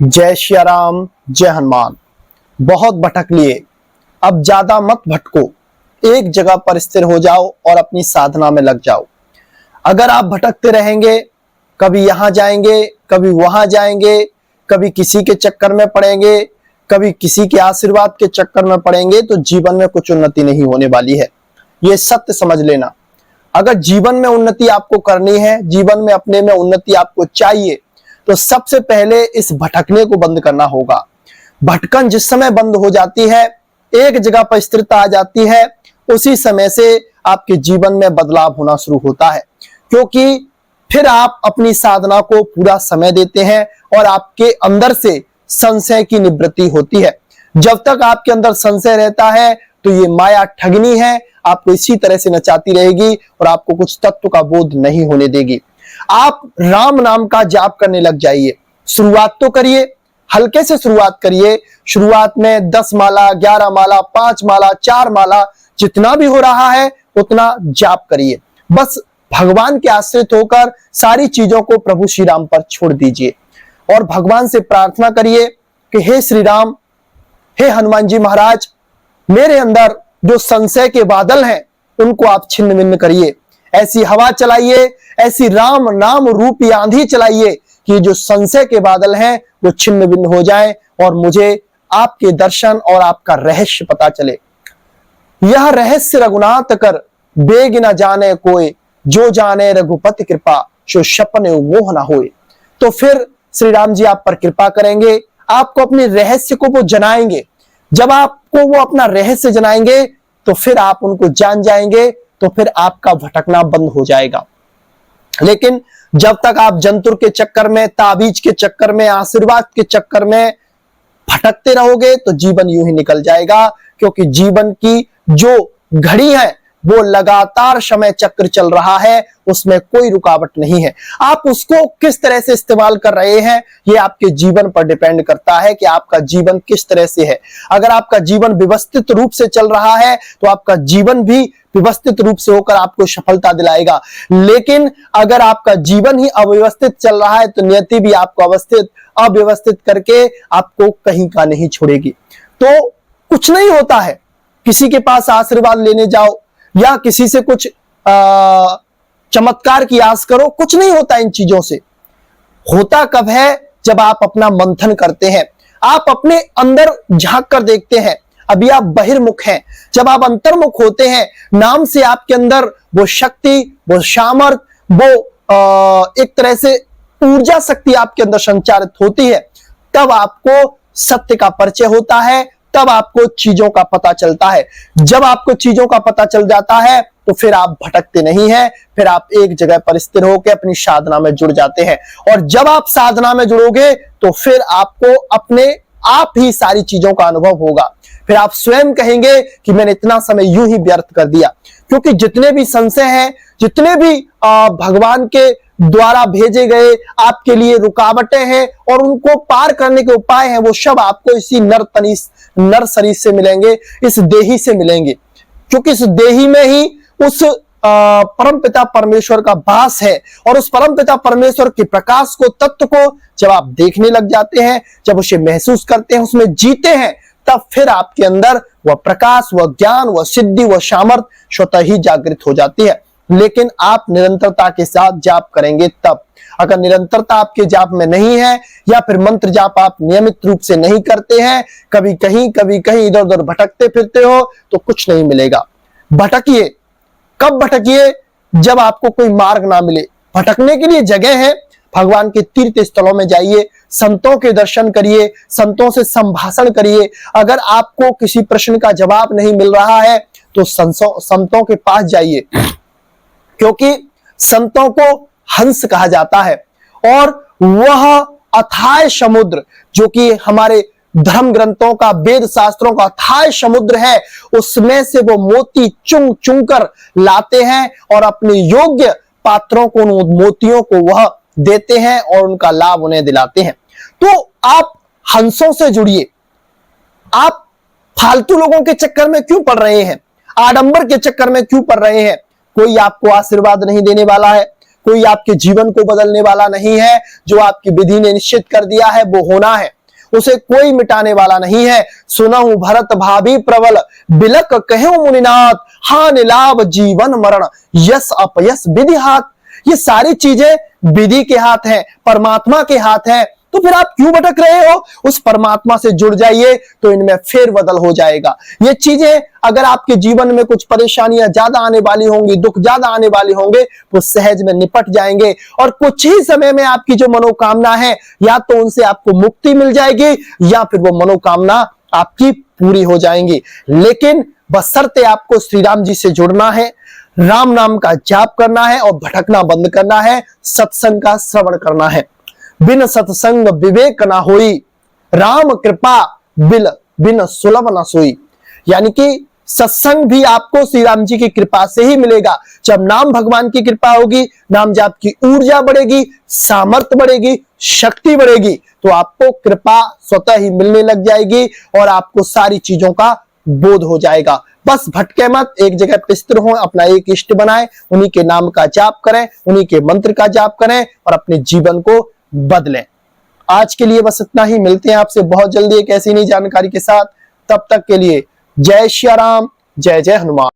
जय श्री राम, जय हनुमान। बहुत भटक लिए, अब ज्यादा मत भटको, एक जगह पर स्थिर हो जाओ और अपनी साधना में लग जाओ। अगर आप भटकते रहेंगे, कभी यहां जाएंगे, कभी वहां जाएंगे, कभी किसी के चक्कर में पड़ेंगे, कभी किसी के आशीर्वाद के चक्कर में पड़ेंगे, तो जीवन में कुछ उन्नति नहीं होने वाली है। ये सत्य समझ लेना। अगर जीवन में उन्नति आपको करनी है, जीवन में अपने में उन्नति आपको चाहिए, तो सबसे पहले इस भटकने को बंद करना होगा। भटकन जिस समय बंद हो जाती है, एक जगह पर स्थिरता आ जाती है, उसी समय से आपके जीवन में बदलाव होना शुरू होता है, क्योंकि फिर आप अपनी साधना को पूरा समय देते हैं और आपके अंदर से संशय की निवृत्ति होती है। जब तक आपके अंदर संशय रहता है तो ये माया ठगनी है, आपको इसी तरह से नचाती रहेगी और आपको कुछ तत्व का बोध नहीं होने देगी। आप राम नाम का जाप करने लग जाइए। शुरुआत तो करिए, हल्के से शुरुआत करिए। शुरुआत में 10 माला, 11 माला, 5 माला, 4 माला, जितना भी हो रहा है उतना जाप करिए। बस भगवान के आश्रित होकर सारी चीजों को प्रभु श्री राम पर छोड़ दीजिए और भगवान से प्रार्थना करिए कि हे श्री राम, हे हनुमान जी महाराज, मेरे अंदर जो संशय के बादल हैं उनको आप छिन्न भिन्न करिए। ऐसी हवा चलाइए, ऐसी राम नाम रूपी आंधी चलाइए कि जो संशय के बादल हैं वो छिन्न भिन्न हो जाएं और मुझे आपके दर्शन और आपका रहस्य पता चले। यह रहस्य रघुनाथ कर, बेग न जाने कोई, जो जाने रघुपति कृपा, सो सपने मोह न होए। तो फिर श्री राम जी आप पर कृपा करेंगे, आपको अपने रहस्य को वो जनाएंगे। जब आपको वो अपना रहस्य जनाएंगे तो फिर आप उनको जान जाएंगे, तो फिर आपका भटकना बंद हो जाएगा। लेकिन जब तक आप जंतुर के चक्कर में, ताबीज के चक्कर में, आशीर्वाद के चक्कर में भटकते रहोगे तो जीवन यूं ही निकल जाएगा, क्योंकि जीवन की जो घड़ी है वो लगातार समय चक्र चल रहा है, उसमें कोई रुकावट नहीं है। आप उसको किस तरह से इस्तेमाल कर रहे हैं ये आपके जीवन पर डिपेंड करता है कि आपका जीवन किस तरह से है। अगर आपका जीवन व्यवस्थित रूप से चल रहा है तो आपका जीवन भी व्यवस्थित रूप से होकर आपको सफलता दिलाएगा। लेकिन अगर आपका जीवन ही अव्यवस्थित चल रहा है तो नियति भी आपको अव्यवस्थित करके आपको कहीं का नहीं छोड़ेगी। तो कुछ नहीं होता है, किसी के पास आशीर्वाद लेने जाओ या किसी से कुछ चमत्कार की आस करो, कुछ नहीं होता इन चीजों से। होता कब है? जब आप अपना मंथन करते हैं, आप अपने अंदर झांक कर देखते हैं। अभी आप बहिर्मुख हैं, जब आप अंतर्मुख होते हैं, नाम से आपके अंदर वो शक्ति, वो सामर्थ, वो एक तरह से ऊर्जा शक्ति आपके अंदर संचारित होती है, तब आपको सत्य का परिचय होता है, तब आपको चीजों का पता चलता है। जब आपको चीजों का पता चल जाता है तो फिर आप भटकते नहीं हैं, फिर आप एक जगह पर स्थिर होकर अपनी साधना में जुड़ जाते हैं। और जब आप साधना में जुड़ोगे तो फिर आपको अपने आप ही सारी चीजों का अनुभव होगा। फिर आप स्वयं कहेंगे कि मैंने इतना समय यूं ही व्यर्थ कर दिया, क्योंकि जितने भी संशय हैं, जितने भी भगवान के द्वारा भेजे गए आपके लिए रुकावटें हैं और उनको पार करने के उपाय हैं, वो सब आपको इसी नर शरीर से मिलेंगे, इस देही से मिलेंगे, क्योंकि इस देही में ही उस परमपिता परमेश्वर का वास है। और उस परमपिता परमेश्वर के प्रकाश को, तत्व को जब आप देखने लग जाते हैं, जब उसे महसूस करते हैं, उसमें जीते हैं, तब फिर आपके अंदर वह प्रकाश, वह ज्ञान, वह सिद्धि, वह सामर्थ्य स्वतः ही जागृत हो जाती है। लेकिन आप निरंतरता के साथ जाप करेंगे तब। अगर निरंतरता आपके जाप में नहीं है या फिर मंत्र जाप आप नियमित रूप से नहीं करते हैं, कभी कहीं इधर उधर भटकते फिरते हो, तो कुछ नहीं मिलेगा। भटकिए। कब भटकिए? जब आपको कोई मार्ग ना मिले। भटकने के लिए जगह है, भगवान के तीर्थ स्थलों में जाइए, संतों के दर्शन करिए, संतों से संभाषण करिए। अगर आपको किसी प्रश्न का जवाब नहीं मिल रहा है तो संतों के पास जाइए, क्योंकि संतों को हंस कहा जाता है और वह अथाय समुद्र, जो कि हमारे धर्म ग्रंथों का, वेद शास्त्रों का अथाय समुद्र है, उसमें से वो मोती चुंग चुंग कर लाते हैं और अपने योग्य पात्रों को, उन मोतियों को वह देते हैं और उनका लाभ उन्हें दिलाते हैं। तो आप हंसों से जुड़िए। आप फालतू लोगों के चक्कर में क्यों पड़ रहे हैं? आडंबर के चक्कर में क्यों पड़ रहे हैं? कोई आपको आशीर्वाद नहीं देने वाला है, कोई आपके जीवन को बदलने वाला नहीं है। जो आपकी विधि ने निश्चित कर दिया है वो होना है, उसे कोई मिटाने वाला नहीं है। सुनहु भरत भाभी प्रबल, बिलक कहूं मुनिनाथ, हानि लाभ जीवन मरण, यस अपयस विधि हाथ। ये सारी चीजें विधि के हाथ है, परमात्मा के हाथ है। तो फिर आप क्यों भटक रहे हो? उस परमात्मा से जुड़ जाइए तो इनमें फेरबदल हो जाएगा। ये चीजें अगर आपके जीवन में कुछ परेशानियां ज्यादा आने वाली होंगी, दुख ज्यादा आने वाले होंगे, वो सहज में निपट जाएंगे और कुछ ही समय में आपकी जो मनोकामना है या तो उनसे आपको मुक्ति मिल जाएगी या फिर वो मनोकामना आपकी पूरी हो जाएंगी। लेकिन बशर्ते आपको श्री राम जी से जुड़ना है, राम नाम का जाप करना है और भटकना बंद करना है, सत्संग का श्रवण करना है। बिन सत्संग विवेक ना होई, राम कृपा बिन सुलभ ना सोई। यानी कि सत्संग भी आपको श्री राम जी की कृपा से ही मिलेगा। जब नाम भगवान की कृपा होगी, नाम जाप की ऊर्जा बढ़ेगी, सामर्थ्य बढ़ेगी, शक्ति बढ़ेगी, तो आपको कृपा स्वतः ही मिलने लग जाएगी और आपको सारी चीजों का बोध हो जाएगा। बस भटके मत, एक जगह पे स्थिर हो, अपना एक इष्ट बनाए, उन्हीं के नाम का जाप करें, उन्हीं के मंत्र का जाप करें और अपने जीवन को बदलें। आज के लिए बस इतना ही। मिलते हैं आपसे बहुत जल्दी एक ऐसी नई जानकारी के साथ। तब तक के लिए जय श्री राम, जय जय हनुमान।